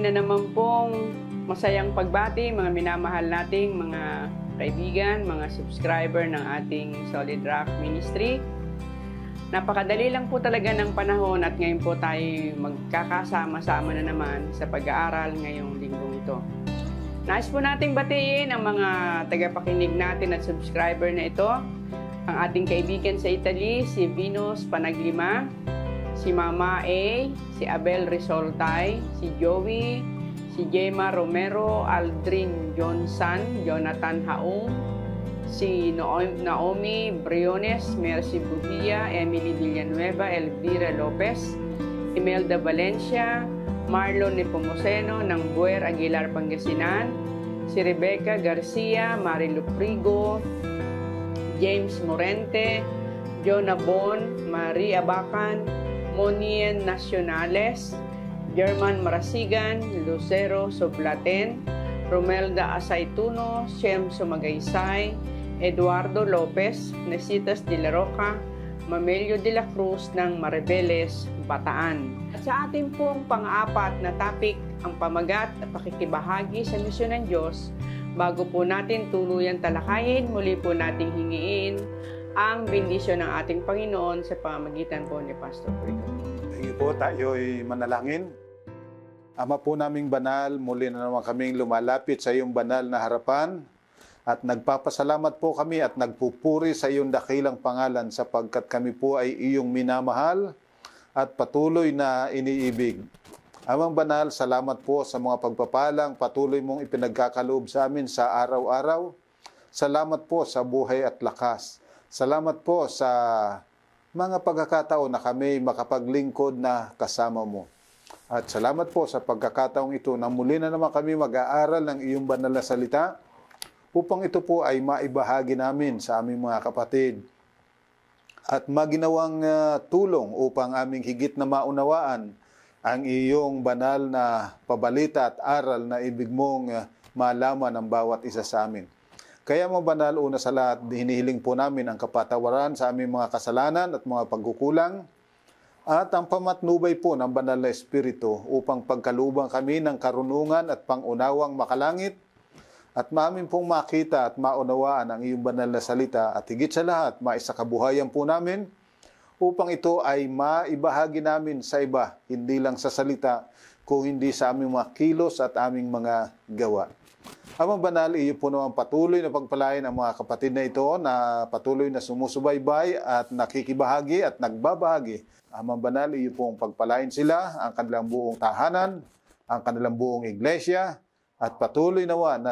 na naman pong masayang pagbati, mga minamahal nating mga kaibigan, mga subscriber ng ating Solid Rock Ministry. Napakadali lang po talaga ng panahon at ngayon po tayo magkakasama-sama na naman sa pag-aaral ngayong linggong ito. Nais po nating batiin ang mga tagapakinig natin at subscriber na ito. Ang ating kaibigan sa Italy, si Venus Panaglima, si Mama A, si Abel Risoltay, si Joey, si Gemma Romero, Aldrin Johnson, Jonathan Haung, si Naomi Briones, Mercy Buhia, Emily Villanueva, Elvira Lopez, Imelda Valencia, Marlon Nepomuceno ng Buer Aguilar, Pangasinan, si Rebecca Garcia, Marilu Prigo, James Morente, Jonah Bon, Marie Abacan, Monien Nacionales, German Marasigan, Lucero Soblaten, Romelda Asaytuno, Shem Sumagaysay, Eduardo Lopez, Nesitas de la Roca, Mamelio de la Cruz ng Maribeles, Bataan. At sa ating pong pang-apat na topic, ang pamagat at pakikibahagi sa misyon ng Diyos, bago po natin tuluyan talakayin, muli po nating hingiin ang bendisyon ng ating Panginoon sa pamamagitan po ni Pastor Rico. Hingi po tayo'y manalangin. Ama po naming banal, muli na naman kaming lumalapit sa iyong banal na harapan at nagpapasalamat po kami at nagpupuri sa iyong dakilang pangalan sapagkat kami po ay iyong minamahal at patuloy na iniibig. Amang banal, salamat po sa mga pagpapalang patuloy mong ipinagkakaloob sa amin sa araw-araw. Salamat po sa buhay at lakas. Salamat po sa mga pagkakataon na kami makapaglingkod na kasama mo. At salamat po sa pagkakataong ito na muli na naman kami mag-aaral ng iyong banal na salita upang ito po ay maibahagi namin sa aming mga kapatid at maginawang tulong upang aming higit na maunawaan ang iyong banal na pabalita at aral na ibig mong malaman ng bawat isa sa amin. Kaya mga banal, una sa lahat, hinihiling po namin ang kapatawaran sa aming mga kasalanan at mga pagkukulang at ang pamatnubay po ng banal na Espiritu upang pagkalubang kami ng karunungan at pangunawang makalangit at maamin pong makita at maunawaan ang iyong banal na salita at higit sa lahat, maisakabuhayan po namin upang ito ay maibahagi namin sa iba, hindi lang sa salita, kung hindi sa aming mga kilos at aming mga gawa. Amang banal, iyo po naman patuloy na pagpalain ang mga kapatid na ito na patuloy na sumusubaybay at nakikibahagi at nagbabahagi. Amang banal, iyo po ang pagpalain sila, ang kanilang buong tahanan, ang kanilang buong iglesia, at patuloy nawa na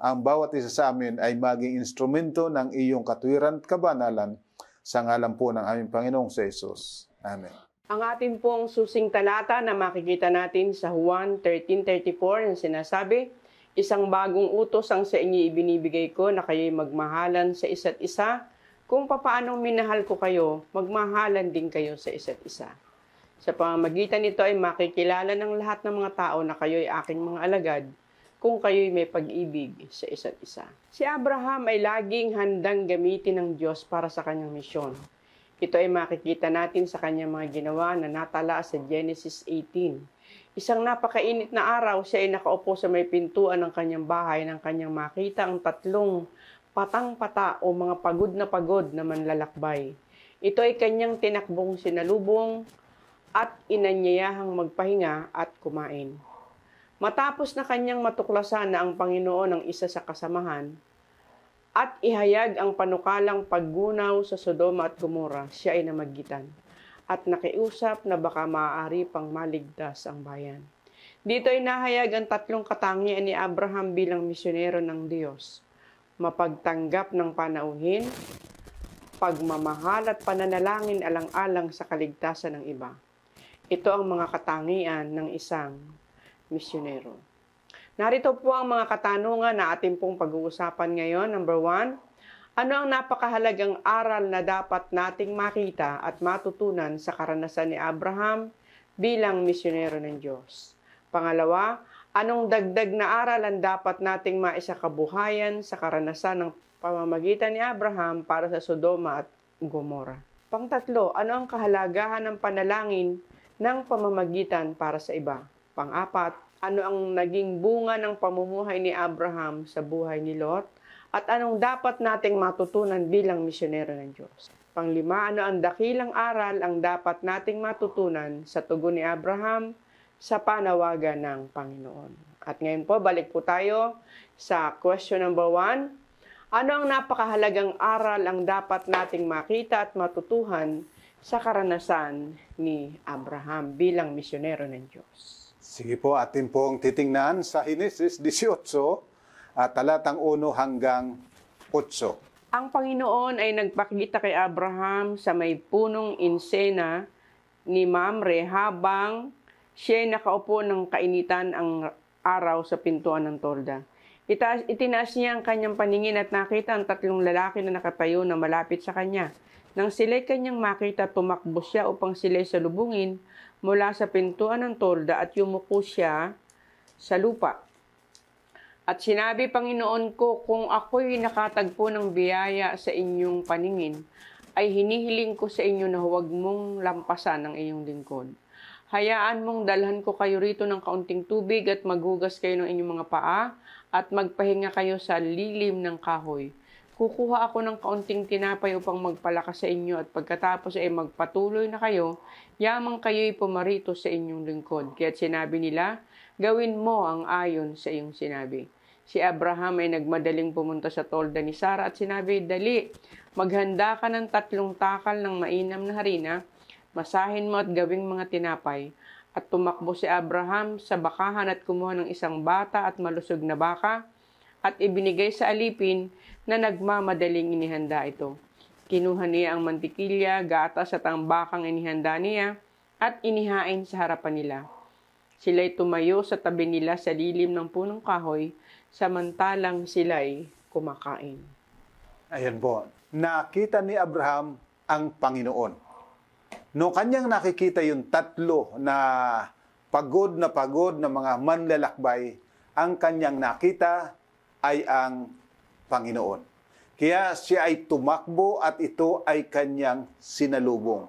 ang bawat isa sa amin ay maging instrumento ng iyong katwiran at kabanalan sa ngalan po ng aming Panginoong sa Jesus. Amen. Ang ating pong susing talata na makikita natin sa Juan 13:34 na sinasabi, isang bagong utos ang sa inyo ibinibigay ko na kayo'y magmahalan sa isa't isa. Kung papaanong minahal ko kayo, magmahalan din kayo sa isa't isa. Sa pamamagitan nito ay makikilala ng lahat ng mga tao na kayo'y aking mga alagad kung kayo'y may pag-ibig sa isa't isa. Si Abraham ay laging handang gamitin ng Diyos para sa kanyang misyon. Ito ay makikita natin sa kanyang mga ginawa na natala sa Genesis 18. Isang napakainit na araw, siya ay nakaupo sa may pintuan ng kanyang bahay nang kanyang makita ang tatlong patang-pata o mga pagod na manlalakbay. Ito ay kanyang tinakbong sinalubong at inanyayahang magpahinga at kumain. Matapos na kanyang matuklasan na ang Panginoon ang isa sa kasamahan at ihayag ang panukalang paggunaw sa Sodoma at Gomora, siya ay namagitan at nakiusap na baka maaari pang maligtas ang bayan. Dito ay nahayag ang tatlong katangian ni Abraham bilang misyonero ng Diyos: mapagtanggap ng panauhin, pagmamahal at pananalangin alang-alang sa kaligtasan ng iba. Ito ang mga katangian ng isang misyonero. Narito po ang mga katanungan na ating pong pag-uusapan ngayon. Number 1, ano ang napakahalagang aral na dapat nating makita at matutunan sa karanasan ni Abraham bilang misyonero ng Diyos? Pangalawa, anong dagdag na aral ang dapat nating maisakabuhayan sa karanasan ng pamamagitan ni Abraham para sa Sodoma at Gomora? Pangtatlo, ano ang kahalagahan ng panalangin ng pamamagitan para sa iba? Pang-apat, Ano ang naging bunga ng pamumuhay ni Abraham sa buhay ni Lot? At anong dapat nating matutunan bilang misyonero ng Diyos? Panglima, ano ang dakilang aral ang dapat nating matutunan sa tugon ni Abraham sa panawagan ng Panginoon? At ngayon po, balik po tayo sa question number 1. Ano ang napakahalagang aral ang dapat nating makita at matutuhan sa karanasan ni Abraham bilang misyonero ng Diyos? Sige po, atin pong titingnan sa Henesis 18, talatang 1 hanggang 8. Ang Panginoon ay nagpakita kay Abraham sa may punong insena ni Mamre habang siya nakaupo ng kainitan ang araw sa pintuan ng tolda. Itinaas niya ang kanyang paningin at nakita ang 3 lalaki na nakatayo na malapit sa kanya. Nang sila'y kanyang makita, tumakbo siya upang sila'y salubungin mula sa pintuan ng tolda at yumuko siya sa lupa. At sinabi, Panginoon ko, kung ako'y nakatagpo ng biyaya sa inyong paningin, ay hinihiling ko sa inyo na huwag mong lampasan ang iyong lingkod. Hayaan mong dalhan ko kayo rito ng kaunting tubig at maghugas kayo ng inyong mga paa at magpahinga kayo sa lilim ng kahoy. Kukuha ako ng kaunting tinapay upang magpalakas sa inyo at pagkatapos ay magpatuloy na kayo, yamang kayo'y pumarito sa inyong lingkod. Kaya't sinabi nila, gawin mo ang ayon sa iyong sinabi. Si Abraham ay nagmadaling pumunta sa tolda ni Sarah at sinabi, dali, maghanda ka ng 3 takal ng mainam na harina, masahin mo at gawing mga tinapay. At tumakbo si Abraham sa bakahan at kumuha ng isang bata at malusog na baka at ibinigay sa alipin na nagmamadaling inihanda ito. Kinuha niya ang mantikilya, gatas at ang bakang inihanda niya at inihain sa harapan nila. Sila'y tumayo sa tabi nila sa lilim ng punong kahoy, samantalang sila'y kumakain. Ayan po, nakita ni Abraham ang Panginoon. No kanyang nakikita yung 3 na pagod na mga manlalakbay, ang kanyang nakita ay ang Panginoon. Kaya siya ay tumakbo at ito ay kanyang sinalubong.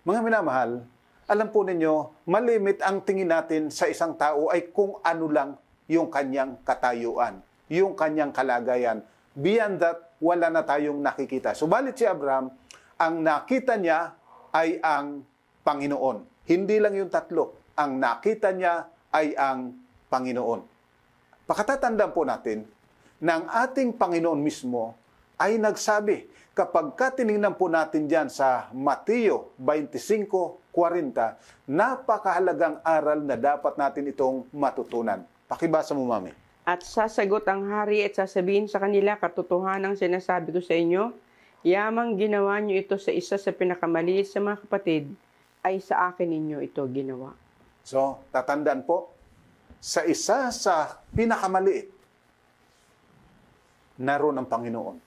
Mga minamahal, alam po ninyo, malimit ang tingin natin sa isang tao ay kung ano lang yung kanyang katayuan, yung kanyang kalagayan. Beyond that, wala na tayong nakikita. Subalit si Abraham, ang nakita niya ay ang Panginoon. Hindi lang yung 3. Ang nakita niya ay ang Panginoon. Pakatatandaan po natin na ang ating Panginoon mismo ay nagsabi, kapag tinignan po natin dyan sa Mateo 25:40, napakahalagang aral na dapat natin itong matutunan. Pakibasa mo, Mami. At sasagot ang hari at sasabihin sa kanila, katotohanang sinasabi ko sa inyo, yamang ginawa niyo ito sa isa sa pinakamaliit sa mga kapatid, ay sa akin ninyo ito ginawa. So, tatandaan po, sa isa sa pinakamaliit, naroon ang Panginoon.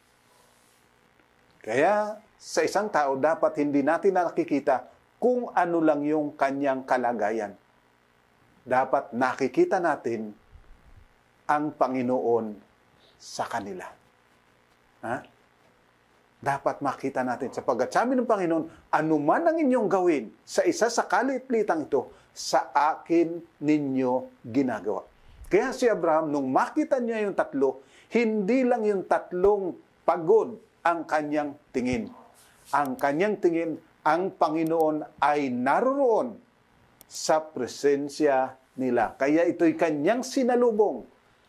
Kaya, sa isang tao, dapat hindi natin nakikita kung ano lang yung kanyang kalagayan. Dapat nakikita natin ang Panginoon sa kanila. Ha? Dapat makita natin, sapagkat sabi ng Panginoon, anuman ang inyong gawin sa isa sa kaliit-litang ito, sa akin ninyo ginagawa. Kaya si Abraham, nung makita niya yung 3, hindi lang yung 3 pagod ang kanyang tingin. Ang kanyang tingin, ang Panginoon ay naroon sa presensya nila. Kaya ito'y kanyang sinalubong.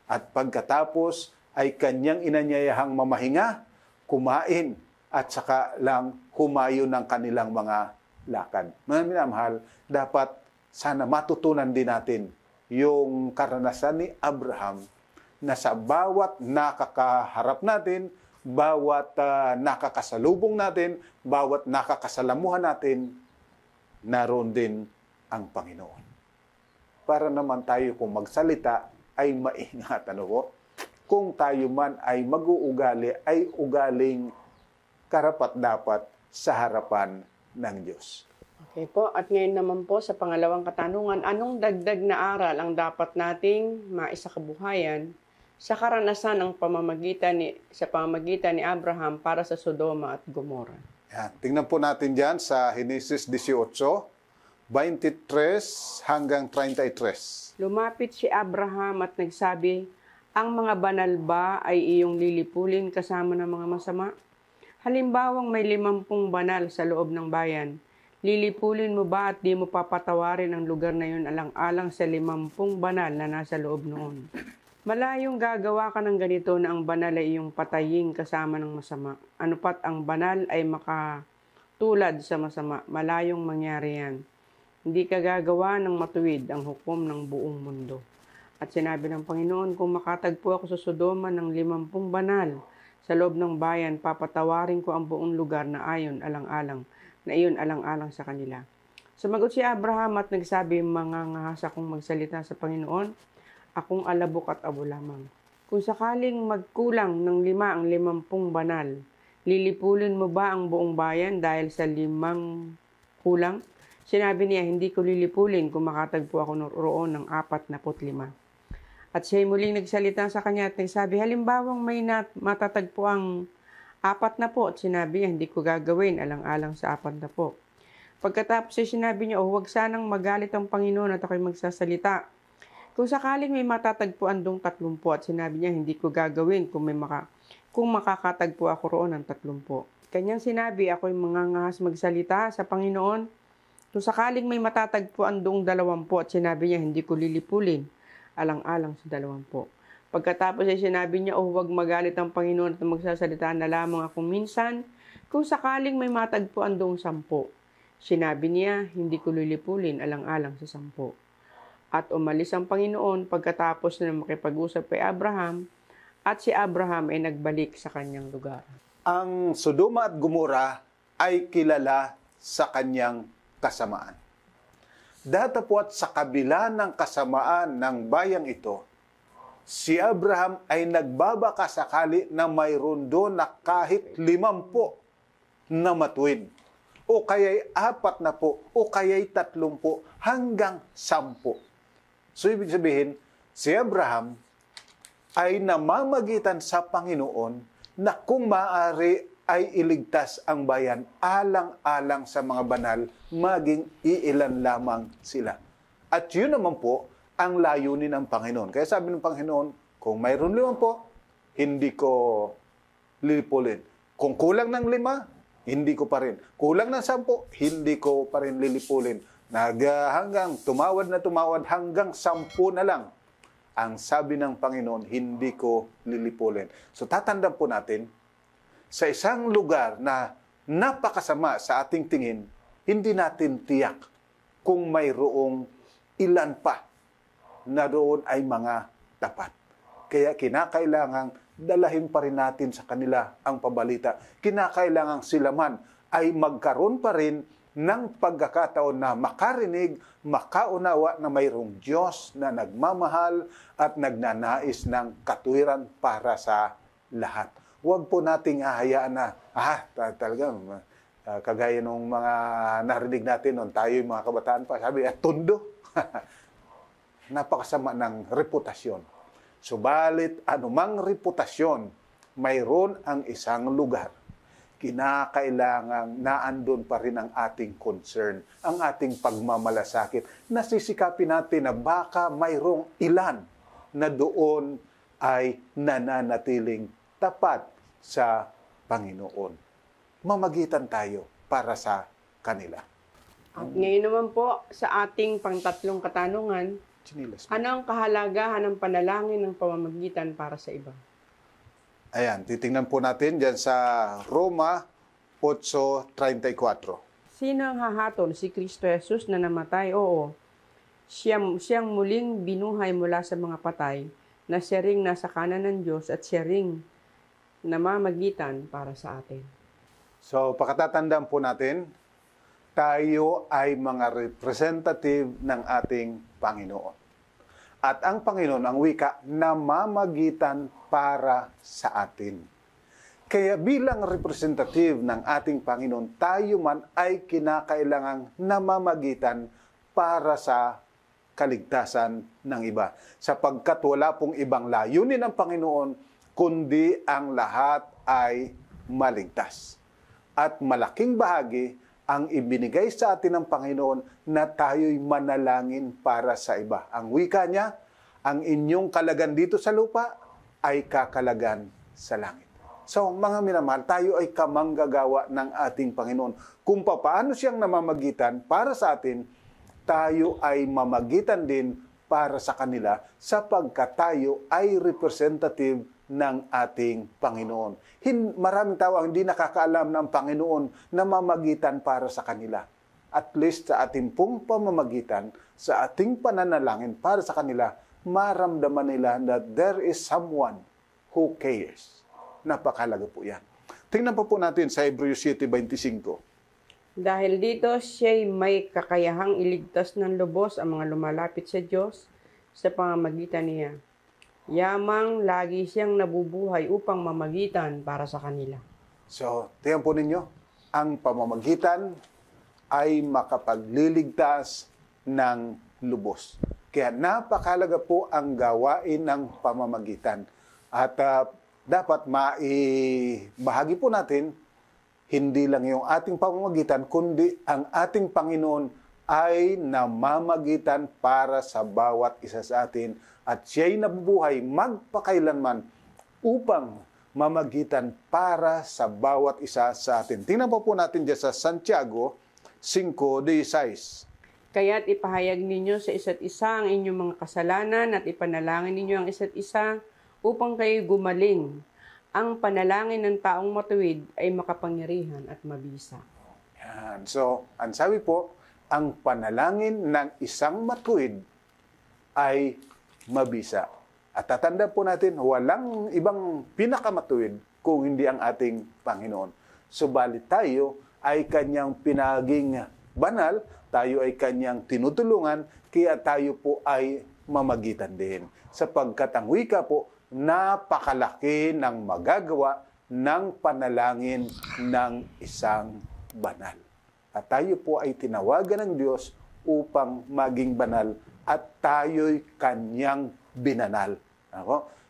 At pagkatapos ay kanyang inanyayahang mamahinga, kumain, at saka lang kumayo ng kanilang mga lakad. Mga minamahal, dapat sana matutunan din natin yung karanasan ni Abraham na sa bawat nakakaharap natin, bawat nakakasalubong natin, bawat nakakasalamuhan natin, naroon din ang Panginoon. Para naman tayo kung magsalita ay maingat. Ano po? Kung tayo man ay mag-uugali, ay ugaling karapat-dapat sa harapan ng Diyos. Okay po, at ngayon naman po sa pangalawang katanungan, anong dagdag na aral ang dapat nating maisakabuhayan sa karanasan ng sa pamamagitan ni Abraham para sa Sodoma at Gomorrah? Yan. Tingnan po natin dyan sa Henesis 18, 23 hanggang 33. Lumapit si Abraham at nagsabi, ang mga banal ba ay iyong lilipulin kasama ng mga masama? Halimbawang may 50 banal sa loob ng bayan, lilipulin mo ba at di mo papatawarin ang lugar na yun alang-alang sa 50 banal na nasa loob noon? Malayong gagawa ka ng ganito na ang banal ay iyong patayin kasama ng masama. Ano pat ang banal ay makatulad sa masama, malayong mangyari yan. Hindi ka gagawa ng matuwid ang hukom ng buong mundo. At sinabi ng Panginoon, kung makatagpo ako sa Sodoma ng 50 banal sa loob ng bayan, papatawarin ko ang buong lugar na iyon alang-alang sa kanila. Sumagot si Abraham at nagsabi, mangangahas akong magsalita sa Panginoon, akong alabok at abo lamang. Kung sakaling magkulang ng 5 ang 50 banal, lilipulin mo ba ang buong bayan dahil sa 5 kulang? Sinabi niya, hindi ko lilipulin kung makatagpo ako roon ng 45. At siya muling nagsalita sa kanya at nagsabi, halimbawang may matatagpo ang 40. At sinabi niya, hindi ko gagawin alang-alang sa 40. Pagkatapos ay sinabi niya, huwag sanang magalit ang Panginoon at ako'y magsasalita. Kung sakaling may matatagpuan dong 30. At sinabi niya, hindi ko gagawin kung makakatagpo ako roon ng 30. Kanyang sinabi, ako'y mangangahas magsalita sa Panginoon. Kung sakaling may matatagpuan doong 20 at sinabi niya, hindi ko lilipulin, alang-alang sa 20. Pagkatapos ay sinabi niya, huwag magalit ang Panginoon at magsasalita na lamang ako minsan, kung sakaling may matagpuan doong 10. Sinabi niya, hindi ko lilipulin, alang-alang sa 10. At umalis ang Panginoon pagkatapos na makipag-usap kay Abraham, at si Abraham ay nagbalik sa kanyang lugar. Ang Sodoma at Gomora ay kilala sa kanyang kasamaan. Datapwat sa kabila ng kasamaan ng bayang ito, si Abraham ay nagbabaka sakali na mayroon doon na kahit 50 na matuwid, o kaya'y 40, o kaya'y 30, hanggang 10. So, ibig sabihin, si Abraham ay namamagitan sa Panginoon na kung maaari ay iligtas ang bayan alang-alang sa mga banal, maging iilan lamang sila. At yun naman po ang layunin ng Panginoon. Kaya sabi ng Panginoon, kung mayroon 50, hindi ko lilipulin. Kung kulang ng 5, hindi ko pa rin. Kulang ng 10, hindi ko pa rin lilipulin. Hanggang tumawad hanggang 10 na lang. Ang sabi ng Panginoon, hindi ko lilipulin. So tatandaan po natin, sa isang lugar na napakasama sa ating tingin, hindi natin tiyak kung mayroong ilan pa na doon ay mga tapat. Kaya kinakailangang dalahin pa rin natin sa kanila ang pabalita. Kinakailangang sila man ay magkaroon pa rin ng pagkakataon na makarinig, makaunawa na mayroong Diyos na nagmamahal at nagnanais ng katuwiran para sa lahat. Huwag po nating hahayaan na, talagang kagaya nung mga narinig natin noon, tayo yung mga kabataan pa, sabi, tondo. Napakasama ng reputasyon. Subalit, anumang reputasyon, mayroon ang isang lugar. Kinakailangang naandun pa rin ang ating concern, ang ating pagmamalasakit. Nasisikapin natin na baka mayroong ilan na doon ay nananatiling tapat sa Panginoon. Mamagitan tayo para sa kanila. At ngayon naman po, sa ating pangtatlong katanungan, ano ang kahalagahan ng panalangin ng pamamagitan para sa iba? Ayan, titingnan po natin dyan sa Roma 8:34. Sino ang hahatol? Si Kristo Jesus na namatay? Oo. Siyang muling binuhay mula sa mga patay, na siya ring nasa kanan ng Diyos at siya ring namamagitan para sa atin. So, pakatatandaan po natin, tayo ay mga representative ng ating Panginoon. At ang Panginoon, ang wika, namamagitan para sa atin. Kaya bilang representative ng ating Panginoon, tayo man ay kinakailangang namamagitan para sa kaligtasan ng iba. Sapagkat wala pong ibang layunin ng Panginoon, kundi ang lahat ay maligtas. At malaking bahagi ang ibinigay sa atin ng Panginoon na tayo'y manalangin para sa iba. Ang wika niya, ang inyong kalagan dito sa lupa ay kakalagan sa langit. So, mga minamahal, tayo ay kamanggagawa ng ating Panginoon. Kung paano siyang namamagitan para sa atin, tayo ay mamagitan din para sa kanila sapagkat tayo ay representative ng ating Panginoon. Maraming tao ang hindi nakakaalam ng Panginoon na mamagitan para sa kanila. At least sa ating pong pamamagitan, sa ating pananalangin para sa kanila, maramdaman nila that there is someone who cares. Napakahalaga po yan. Tingnan po natin sa Hebrews 7:25. Dahil dito, siya'y may kakayahang iligtas ng lubos ang mga lumalapit sa Diyos sa pamamagitan niya. Yamang lagi siyang nabubuhay upang mamagitan para sa kanila. So, tingnan po ninyo, ang pamamagitan ay makapagliligtas ng lubos. Kaya napakahalaga po ang gawain ng pamamagitan. At dapat maibahagi po natin, hindi lang yung ating pamamagitan, kundi ang ating Panginoon ay namamagitan para sa bawat isa sa atin at siya'y nabubuhay magpakailanman upang mamagitan para sa bawat isa sa atin. Tingnan po natin dyan sa Santiago 5:16. Kaya't ipahayag ninyo sa isa't isa ang inyong mga kasalanan at ipanalangin ninyo ang isa't isa upang kayo gumaling. Ang panalangin ng taong matuwid ay makapangyarihan at mabisa. Yan. So, ang sabi po, ang panalangin ng isang matuwid ay mabisa. At tatanda po natin, walang ibang pinakamatuwid kung hindi ang ating Panginoon. Subalit tayo ay kanyang pinaging banal, tayo ay kanyang tinutulungan, kaya tayo po ay mamagitan din. Sapagkat ang wika po, napakalaki ng magagawa ng panalangin ng isang banal. At tayo po ay tinawagan ng Diyos upang maging banal at tayo'y kanyang binanal.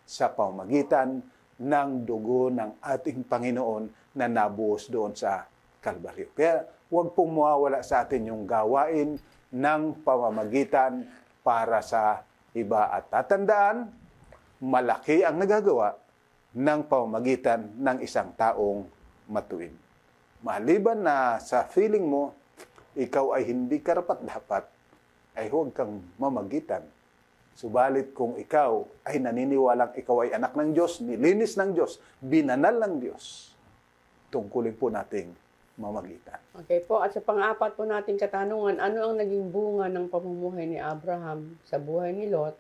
Sa pamamagitan ng dugo ng ating Panginoon na nabuhos doon sa Kalbaryo. Kaya huwag pong mawawala sa atin yung gawain ng pamamagitan para sa iba. At tatandaan, malaki ang nagagawa ng pamamagitan ng isang taong matuwid. Maliban na sa feeling mo, ikaw ay hindi karapat-dapat, ay huwag kang mamagitan. Subalit kung ikaw ay naniniwalang ikaw ay anak ng Diyos, nilinis ng Diyos, binanal ng Diyos, tungkulin po nating mamagitan. Okay po, at sa pang-apat po nating katanungan, ano ang naging bunga ng pamumuhay ni Abraham sa buhay ni Lot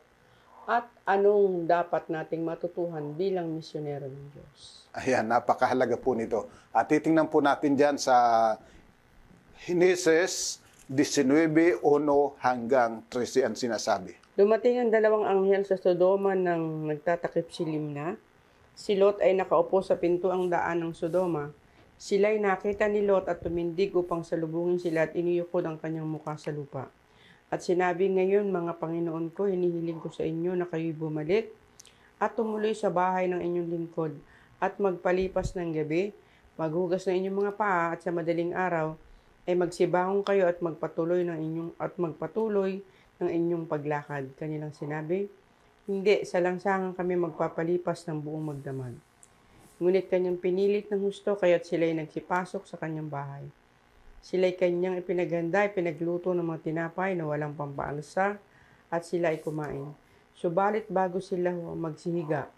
at anong dapat nating matutuhan bilang misyonero ng Diyos? Ayan, napakahalaga po nito. At titingnan po natin dyan sa Genesis 19:1 hanggang 13 ang sinasabi. Dumating ang dalawang anghel sa Sodoma nang nagtatakip si Limna. Si Lot ay nakaupo sa pintuang daan ng Sodoma. Sila'y nakita ni Lot at tumindig upang salubungin sila at iniyukod ang kanyang mukha sa lupa. At sinabi, ngayon mga Panginoon ko, hinihiling ko sa inyo na kayo'y bumalik at tumuloy sa bahay ng inyong lingkod at magpalipas ng gabi, maghugas ng inyong mga paa at sa madaling araw ay magsibahong kayo at magpatuloy ng inyong paglakad. Kanilang sinabi, hindi, sa langsangan kami magpapalipas ng buong magdamag. Ngunit kanyang pinilit ng husto, kaya't sila'y nagsipasok sa kanyang bahay. Sila'y kanyang ipinaganda, ipinagluto ng mga tinapay na walang pampaalsa, at sila ay kumain. Subalit bago sila magsihiga,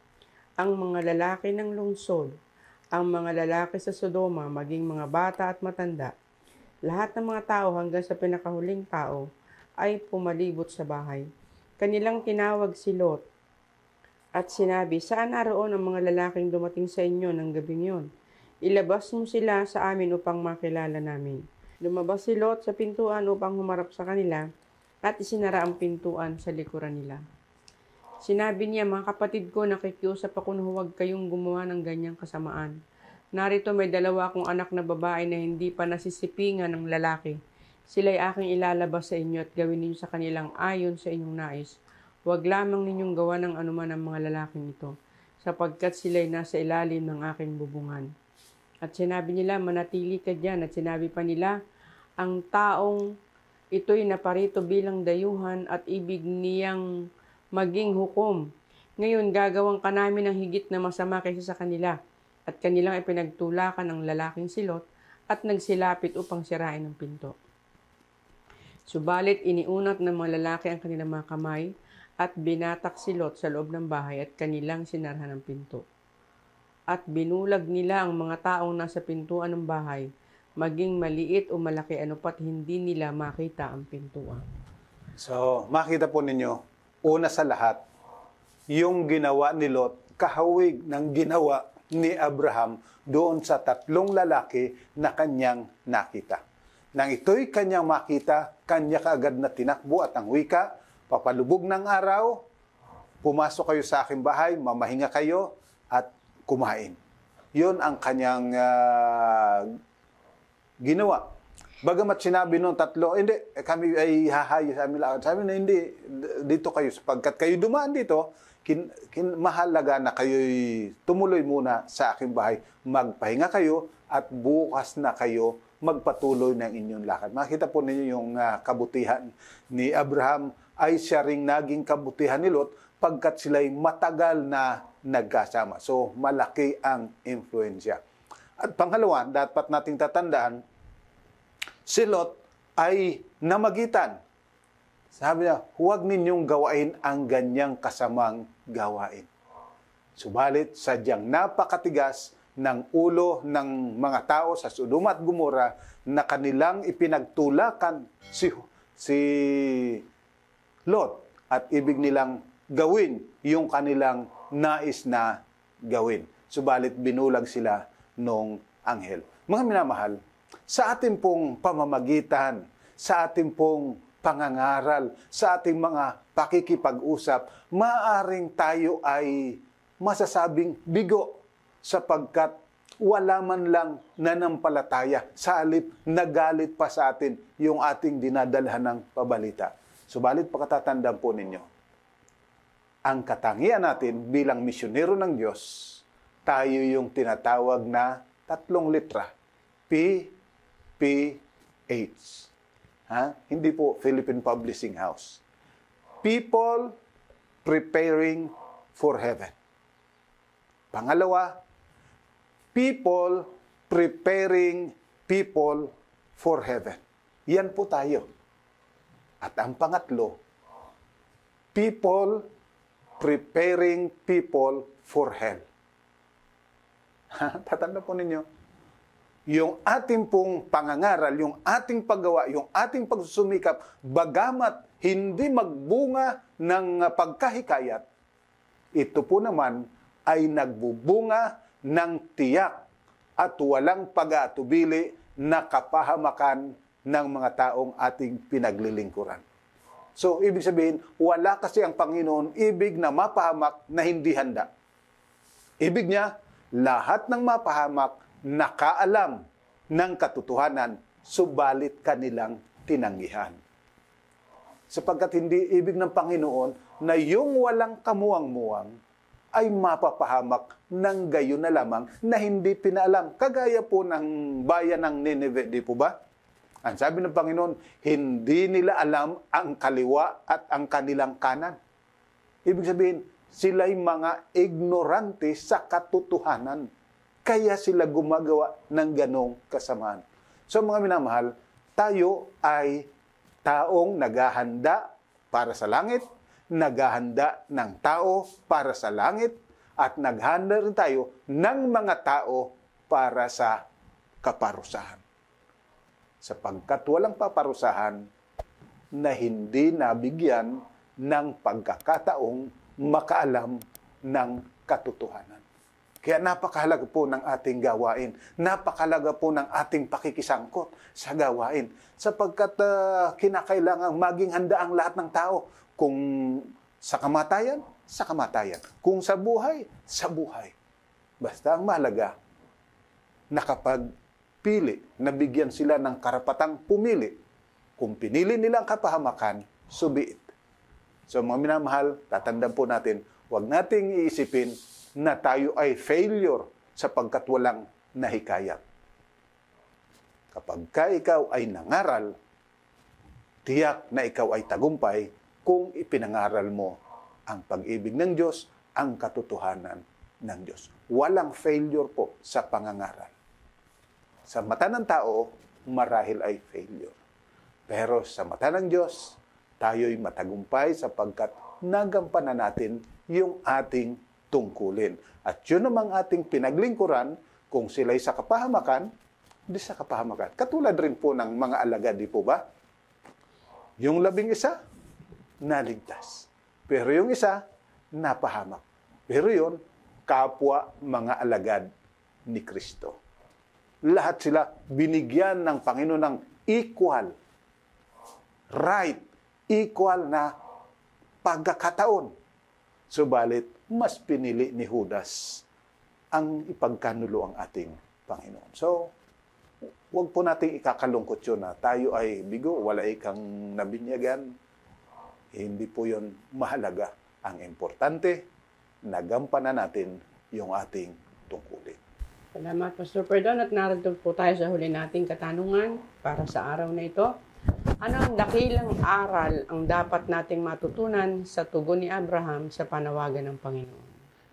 ang mga lalaki ng lungsod, ang mga lalaki sa Sodoma, maging mga bata at matanda, lahat ng mga tao hanggang sa pinakahuling tao ay pumalibot sa bahay. Kanilang tinawag si Lot at sinabi, saan naroon ang mga lalaking dumating sa inyo ng gabing yon? Ilabas mo sila sa amin upang makilala namin. Lumabas si Lot sa pintuan upang humarap sa kanila at isinara ang pintuan sa likuran nila. Sinabi niya, mga kapatid ko, nakikiusap ako na huwag kayong gumawa ng ganyang kasamaan. Narito may dalawa akong anak na babae na hindi pa nasisipingan ng lalaki. Sila'y aking ilalabas sa inyo at gawin ninyo sa kanilang ayon sa inyong nais. Huwag lamang ninyong gawa ng anuman ang mga lalaking ito, sapagkat sila'y nasa ilalim ng aking bubungan. At sinabi nila, manatili ka dyan. At sinabi pa nila, Ang taong ito'y naparito bilang dayuhan at ibig niyang maging hukom. Ngayon, gagawang ka namin ng higit na masama kaysa sa kanila, at kanilang ipinagtulakan ng lalaking si Lot at nagsilapit upang sirain ang pinto. Subalit iniunat ng mga lalaki ang kanilang mga kamay at binatak si Lot sa loob ng bahay at kanilang sinarhan ang pinto. At binulag nila ang mga taong nasa pintuan ng bahay, maging maliit o malaki ano pat hindi nila makita ang pintuan. So, makita po ninyo, una sa lahat, yung ginawa ni Lot, kahawig ng ginawa ni Abraham doon sa tatlong lalaki na kanyang nakita. Nang ito'y kanyang makita, kanya kaagad na tinakbo at ang wika, papalubog ng araw, pumasok kayo sa aking bahay, mamahinga kayo at kumain. Yun ang kanyang ginawa. Bagamat sinabi nung tatlo, hindi, kami ay hahayo sa aming lakad. Sabi na, hindi, dito kayo, sapagkat kayo dumaan dito, mahalaga na kayo'y tumuloy muna sa aking bahay. Magpahinga kayo at bukas na kayo magpatuloy ng inyong lakad. Makita po ninyo yung kabutihan ni Abraham ay siya ring naging kabutihan ni Lot pagkat sila'y matagal na nagkasama. So, malaki ang influensya. At pangalawa, dapat nating tatandaan, si Lot ay namagitan. Sabi niya, huwag ninyong gawain ang ganyang kasamang gawain. Subalit, sadyang napakatigas ng ulo ng mga tao sa Sodoma at Gomora na kanilang ipinagtulakan si Lot at ibig nilang gawin yung kanilang nais na gawin. Subalit, binulag sila nung anghel. Mga minamahal, sa ating pong pamamagitan, sa ating pong pangangaral, sa ating mga pakikipag-usap, maaaring tayo ay masasabing bigo sapagkat wala man lang nanampalataya. Sa halip, nagalit pa sa atin yung ating dinadalhan ng pabalita. Subalit pagkatatandaan po ninyo, ang katangian natin bilang misyonero ng Diyos, tayo yung tinatawag na 3 litra. P, P, H. Hindi po Philippine Publishing House. People preparing for heaven. Pangalawa, people preparing people for heaven. Yan po tayo. At ang pangatlo, people preparing people for hell. Tatanda po ninyo, yung ating pong pangangaral, yung ating paggawa, yung ating pagsusumikap, bagamat hindi magbunga ng pagkahikayat, ito po naman ay nagbubunga ng tiyak at walang pag-aatubili na kapahamakan ng mga taong ating pinaglilingkuran. So, ibig sabihin, wala kasi ang Panginoon ibig na mapahamak na hindi handa. Ibig niya, lahat ng mapahamak nakaalam ng katotohanan, subalit kanilang tinanggihan. Sapagkat hindi ibig ng Panginoon na yung walang kamuang-muang ay mapapahamak ng gayon na lamang na hindi pinaalam. Kagaya po ng bayan ng Nineveh, di po ba? Ang sabi ng Panginoon, hindi nila alam ang kaliwa at ang kanilang kanan. Ibig sabihin, sila'y mga ignorante sa katotohanan. Kaya sila gumagawa ng ganong kasamaan. So mga minamahal, tayo ay taong naghahanda para sa langit, naghahanda ng tao para sa langit, at naghahanda rin tayo ng mga tao para sa kaparusahan. Sapagkat walang paparusahan na hindi nabigyan ng pagkakataong makaalam ng katotohanan. Kaya napakahalaga po ng ating gawain. Napakahalaga po ng ating pakikisangkot sa gawain. Sapagkat kinakailangan maging handa ang lahat ng tao. Kung sa kamatayan, sa kamatayan. Kung sa buhay, sa buhay. Basta ang mahalaga, nakapagpili, nabigyan sila ng karapatang pumili. Kung pinili nila ang kapahamakan, so be it. So mga minamahal, tatandaan po natin, huwag nating iisipin na tayo ay failure sapagkat walang nahikayat. Kapag ka ikaw ay nangaral, tiyak na ikaw ay tagumpay kung ipinangaral mo ang pag-ibig ng Diyos, ang katotohanan ng Diyos. Walang failure po sa pangangaral. Sa mata ng tao, marahil ay failure. Pero sa mata ng Diyos, tayo'y matagumpay sapagkat nagampanan natin yung ating tungkulin. At yun namang ating pinaglingkuran, kung sila'y sa kapahamakan, di sa kapahamakan. Katulad rin po ng mga alagad, di po ba? Yung 11, naligtas. Pero yung isa, napahamak. Pero yun, kapwa mga alagad ni Kristo. Lahat sila binigyan ng Panginoon ng equal right, equal na pagkakataon. Subalit, mas pinili ni Judas ang ipagkanulo ang ating Panginoon. So, huwag po nating ikakalungkot yun na tayo ay bigo, wala ikang nabinyagan. Hindi po yun mahalaga. Ang importante, nagampanan natin yung ating tungkulin. Salamat, Pastor Perdon. At narito po tayo sa huli nating katanungan para sa araw na ito. Ano ang dakilang aral ang dapat nating matutunan sa tugon ni Abraham sa panawagan ng Panginoon?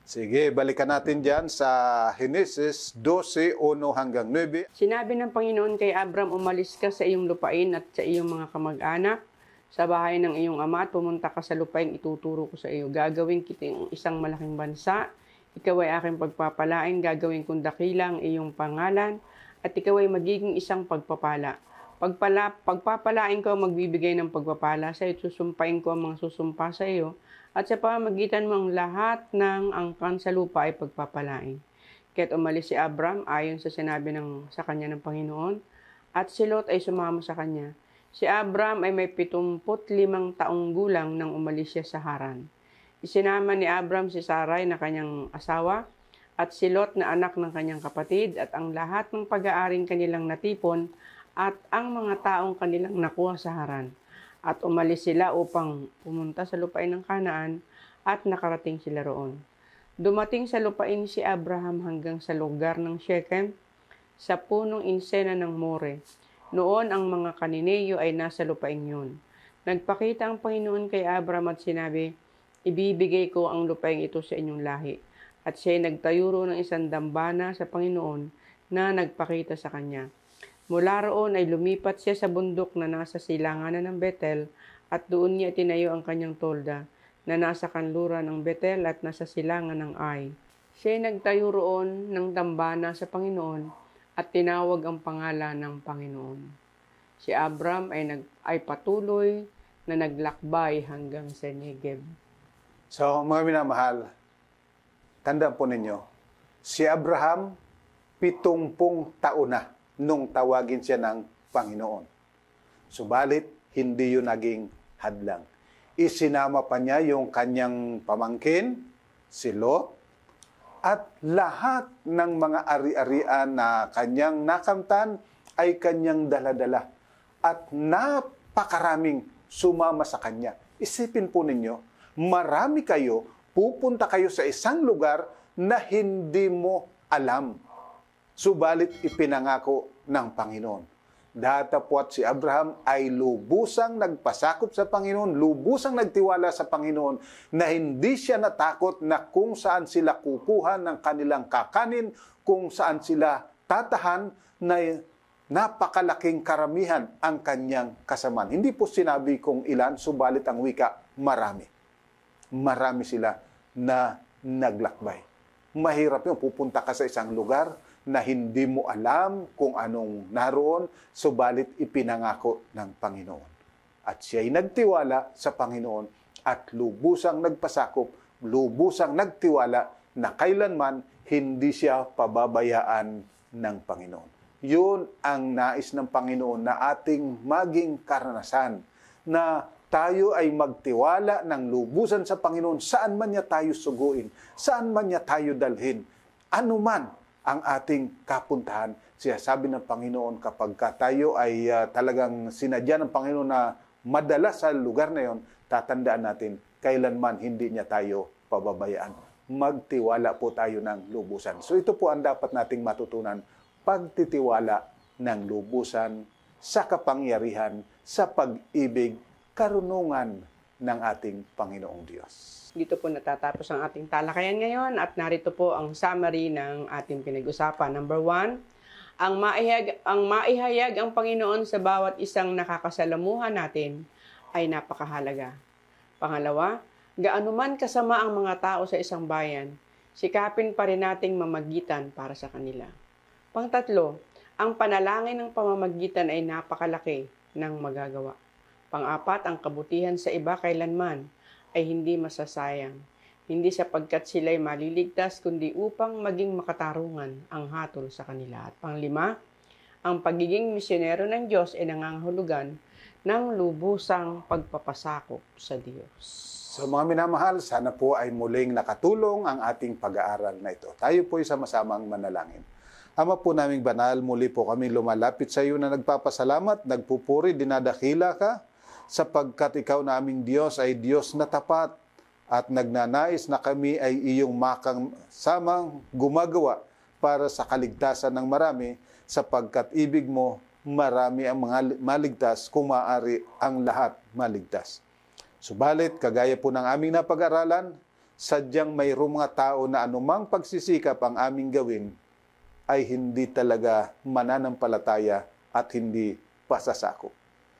Sige, balikan natin dyan sa Genesis 12:1 hanggang 9. Sinabi ng Panginoon kay Abram, umalis ka sa iyong lupain at sa iyong mga kamag-anak, sa bahay ng iyong ama at pumunta ka sa lupain ituturo ko sa iyo. Gagawin kita isang malaking bansa, ikaw ay aking pagpapalain, gagawin kong dakila ang iyong pangalan, at ikaw ay magiging isang pagpapala. Pagpapalain ko ang magbibigay ng pagpapala sa iyo, susumpain ko ang mga susumpa sa iyo, at sa pamamagitan mo ang lahat ng angkan sa lupa ay pagpapalain. Kaya't umalis si Abram ayon sa sinabi sa kanya ng Panginoon, at si Lot ay sumama sa kanya. Si Abram ay may 75 taong gulang nang umalis siya sa Haran. Isinama ni Abram si Sarai na kanyang asawa, at si Lot na anak ng kanyang kapatid, at ang lahat ng pag-aaring kanilang natipon, at ang mga taong kanilang nakuha sa Haran. At umalis sila upang pumunta sa lupain ng Kanaan, at nakarating sila roon. Dumating sa lupain si Abraham hanggang sa lugar ng Shechem, sa punong insena ng More. Noon ang mga Kanineyo ay nasa lupain yun. Nagpakita ang Panginoon kay Abram at sinabi, ibibigay ko ang lupain ito sa inyong lahi. At siya ay nagtayuro ng isang dambana sa Panginoon na nagpakita sa kanya. Mula roon ay lumipat siya sa bundok na nasa silanganan ng Betel, at doon niya tinayo ang kanyang tolda na nasa kanluran ng Betel at nasa silangan ng Ai. Siya ay nagtayo roon ng dambana sa Panginoon at tinawag ang pangalan ng Panginoon. Si Abram ay patuloy na naglakbay hanggang sa Negev. So, mga minamahal, tandaan po ninyo, si Abraham, 70 taon na nung tawagin siya ng Panginoon. Subalit, hindi yun naging hadlang. Isinama pa niya yung kanyang pamangkin, si Lot, at lahat ng mga ari-arian na kanyang nakamtan ay kanyang daladala. At napakaraming sumama sa kanya. Isipin po ninyo, marami kayo, pupunta kayo sa isang lugar na hindi mo alam. Subalit ipinangako ng Panginoon. Datapwat si Abraham ay lubusang nagpasakop sa Panginoon, lubusang nagtiwala sa Panginoon, na hindi siya natakot na kung saan sila kukuha ng kanilang kakanin, kung saan sila tatahan, na napakalaking karamihan ang kanyang kasamaan. Hindi po sinabi kung ilan, subalit ang wika, marami. Marami sila na naglakbay. Mahirap yun, pupunta ka sa isang lugar na hindi mo alam kung anong naroon, subalit ipinangako ng Panginoon. At siya'y nagtiwala sa Panginoon at lubusang nagpasakop, lubusang nagtiwala na kailanman hindi siya pababayaan ng Panginoon. Yun ang nais ng Panginoon na ating maging karanasan, na tayo ay magtiwala ng lubusan sa Panginoon saan man niya tayo suguin, saan man niya tayo dalhin, anuman ang ating kapuntahan. Siya sabi ng Panginoon, kapag tayo ay talagang sinadya ng Panginoon na madala sa lugar na yon, tatandaan natin, kailanman hindi niya tayo pababayaan. Magtiwala po tayo ng lubusan. So ito po ang dapat nating matutunan, pagtitiwala ng lubusan sa kapangyarihan, sa pag-ibig, karunungan ng ating Panginoong Diyos. Dito po natatapos ang ating talakayan ngayon at narito po ang summary ng ating pinag-usapan. Number 1, ang maihayag ang Panginoon sa bawat isang nakakasalamuhan natin ay napakahalaga. Pangalawa, gaano man kasama ang mga tao sa isang bayan, sikapin pa rin nating mamagitan para sa kanila. Pangtatlo, ang panalangin ng pamamagitan ay napakalaki ng magagawa. Pang-apat, ang kabutihan sa iba kailanman ay hindi masasayang, hindi sapagkat sila'y maliligtas, kundi upang maging makatarungan ang hatol sa kanila. At pang-lima, ang pagiging misyonero ng Diyos ay nangangahulugan ng lubusang pagpapasakop sa Diyos. So mga minamahal, sana po ay muling nakatulong ang ating pag-aaral na ito. Tayo po ay sama-samang manalangin. Ama po naming banal, muli po kami lumalapit sa iyo na nagpapasalamat, nagpupuri, dinadakila ka, sapagkat ikaw na aming Diyos ay Diyos na tapat at nagnanais na kami ay iyong samang gumagawa para sa kaligtasan ng marami, sapagkat ibig mo marami ang mga maligtas, kung maaari ang lahat maligtas. Subalit, kagaya po ng aming napag-aralan, sadyang mayroong mga tao na anumang pagsisikap ang aming gawin ay hindi talaga mananampalataya at hindi pasasakop.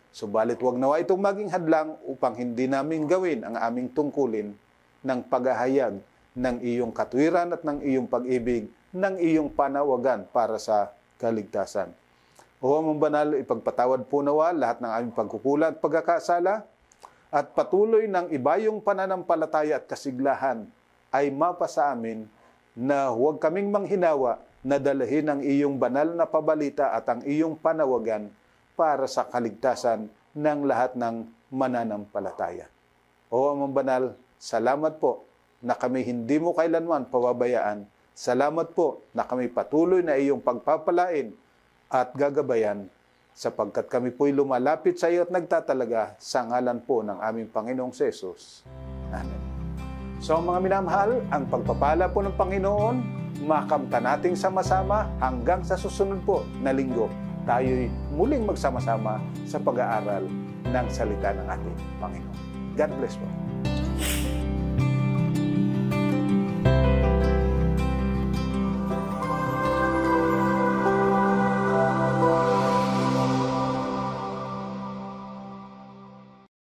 Subalit, wag nawa itong maging hadlang upang hindi namin gawin ang aming tungkulin ng paghahayag ng iyong katwiran at ng iyong pag-ibig, ng iyong panawagan para sa kaligtasan. O amang banal, ipagpatawad po nawa lahat ng aming pagkukulang at pagkakasala, at patuloy ng ibayong pananampalataya at kasiglahan ay mapasa amin na huwag kaming manghinawa na dalahin ang iyong banal na pabalita at ang iyong panawagan para sa kaligtasan ng lahat ng mananampalataya. O amang banal, salamat po na kami hindi mo kailanman pababayaan. Salamat po na kami patuloy na iyong pagpapalain at gagabayan, sapagkat kami po'y lumalapit sa iyo at nagtatalaga sa ngalan po ng aming Panginoong Jesus. Amen. So mga minamahal, ang pagpapala po ng Panginoon, makamta nating sama-sama hanggang sa susunod po na linggo. Tayo'y muling magsama-sama sa pag-aaral ng salita ng ating Panginoon. God bless po.